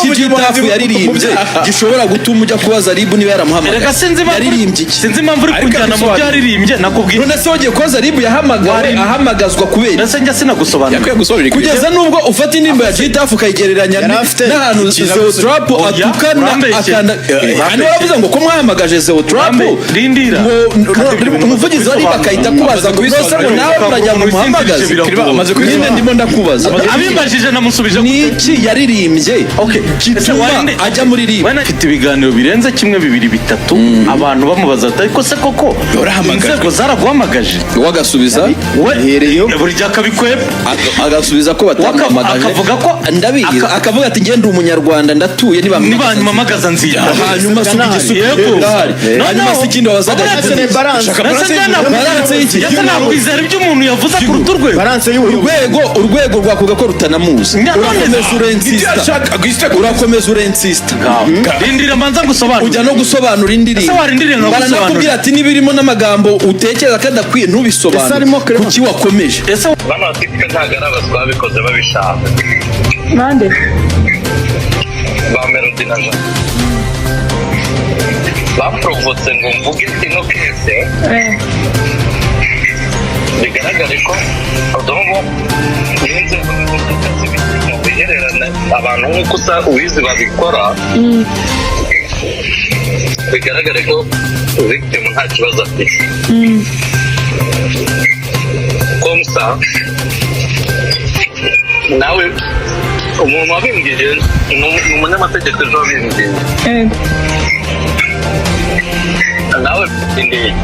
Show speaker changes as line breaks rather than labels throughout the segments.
n'iki Gitafu yaririmbye gishobora gutuma ujya kubaza Ribu niba yaramuhamagaye.
Reka
yaririmbye iki?
Sinzi impamvu uri kujyana mu byo yaririmbye nakubwiye.
None se wagiye kubaza Ribu ahamagazwa kubera.
Nase njya sinagusobanurira.
Kugeza nubwo ufata indirimbo ya Gitafu ukayigereranya n'ahantu Zeo Trap atukana akanda. Hano bavuze ngo ko mwahamagaje Zeo Trap.
Rindira.
Umuvugizi wari bakayita kubaza ngo bose ngo nawe urajya mu muhamagaze. Nyine ndimo ndakubaza.
Abimbajije namusubije
niki yaririmbye. Okay. Kituma ajya muri Ribu.
Afite ibiganiro birenze kimwe bibiri bitatu abantu bamubaza ariko se koko inzego zaraguhamagaje
wagasubiza
hereyo buri jakabikwebe
agasubiza ko batamuhamagaje
akavuga ko
ndabizi akavuga ati ngende umunyarwanda ndatuye
nibanyamagaza nzira
hanyuma subigisubiye hanyuma sikindi wabazaga balance y'iki
kwizera ibyo umuntu yavuze ku ruturwe
balance urwego rwakuga ko rutanamuzi urakomeza urensista
rindira manza gusobanura
ujya no gusobanura indirimbo baranakubwira ati nibirimo n'amagambo utekereza ko adakwiye ntubisobanure kuki wakomeje
bano bafite ntabwo ari abaswa babikoze babishaka
nande
ba Melody na Jean baprovotse ngo mvuge ino kese bigaragare ko adobo n'inzego z'ubutasi bihererana abantu nk'uko uwizi babikora bigaragare ko victim nta kibazo afite komsa nawe umuntu wabimbwiye ni umunyamategeko ejo wabimbwiye nawe indege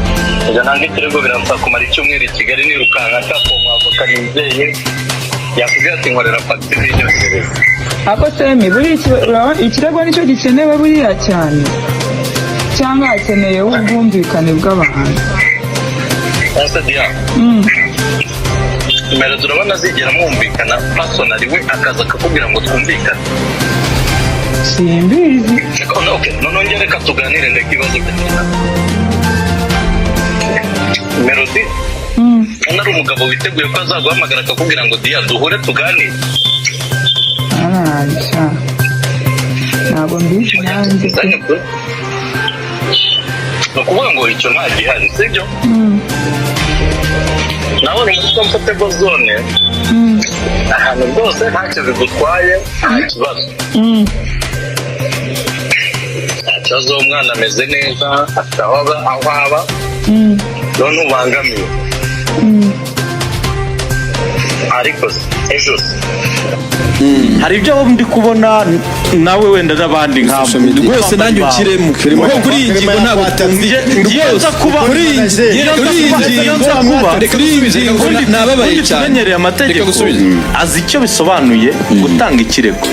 njya nanga ikirego biransaba kumara icyumweru i Kigali nirukanka nshaka umwavoka nizeye yakubwira ati nkorera fagitire y'inyongereza
ako semi buriya ikirego nicyo gikenewe buriya cyane cyangwa hakeneyeho ubwumvikane bw'abantu
ese diya nimero turabona zigera mwumvikana pasonari we akaza akakubwira ngo twumvikane
simbizi
none reka tuganire ndeka ibibazo byawe Melody ari umugabo witeguye ko azaguhamagara akakubwira ngo diya duhure tuganire
ntabwo mbizi nanjye
ni ukuvuga ngo icyo nta gihari sibyo nawe ni muri comfortable zone ahantu rwose ntacyo bigutwaye nta kibazo nta kibazo umwana ameze neza afite aho aba none ubangamiwe ariko ejo
hari ibyo ndi kubona nawe wenda n'abandi nk'abo
rwose nanjye ukiremo kuri iyi ngingo ntabwo
ngiye kuba
kuri iyi ngingo nababaye cyane
tumenyereye amategeko azi icyo bisobanuye gutanga ikirego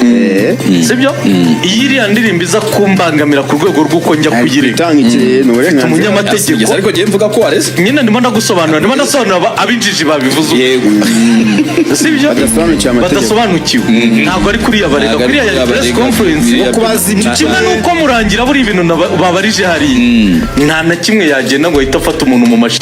sibyo iyi iriya ndirimbo iza kumbangamira ku rwego rw'uko njya kuyirega mfite umunyamategeko
ariko ngiye mvuga ko wareze
nyine ndimo ndagusobanurira abinjiji babivuze sibyo badasobanukiwe ntabwo ari kuriya barega kuriya ya press conference kimwe nuko murangira buri ibintu babarije hariya nta na kimwe yagenda ngo ahita afata umuntu mu mashini